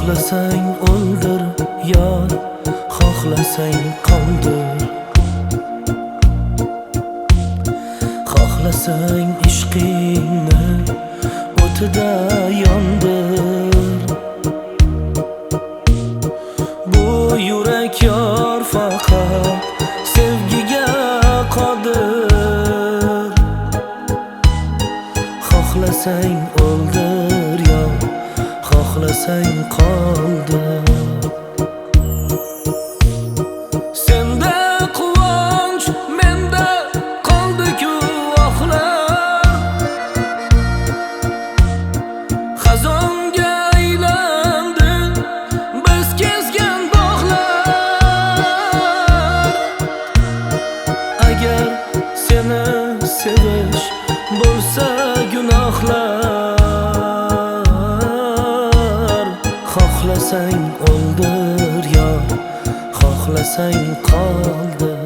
Xohlasang o'ldir yor, xohlasang qoldir. Xohlasang ishqingni o'tida yondir. Bu yurak yor faqat sevgiga qodir. Xohlasang o'ldir yor, xohlasang qoldir. Senda quvonch, menda qoldi-ku oxlar. Xazonga aylandi biz kezgan bog'lar. Agar seni sevish bo'lsa gunohlar, xohlasang o'ldir yor, xohlasang qoldir.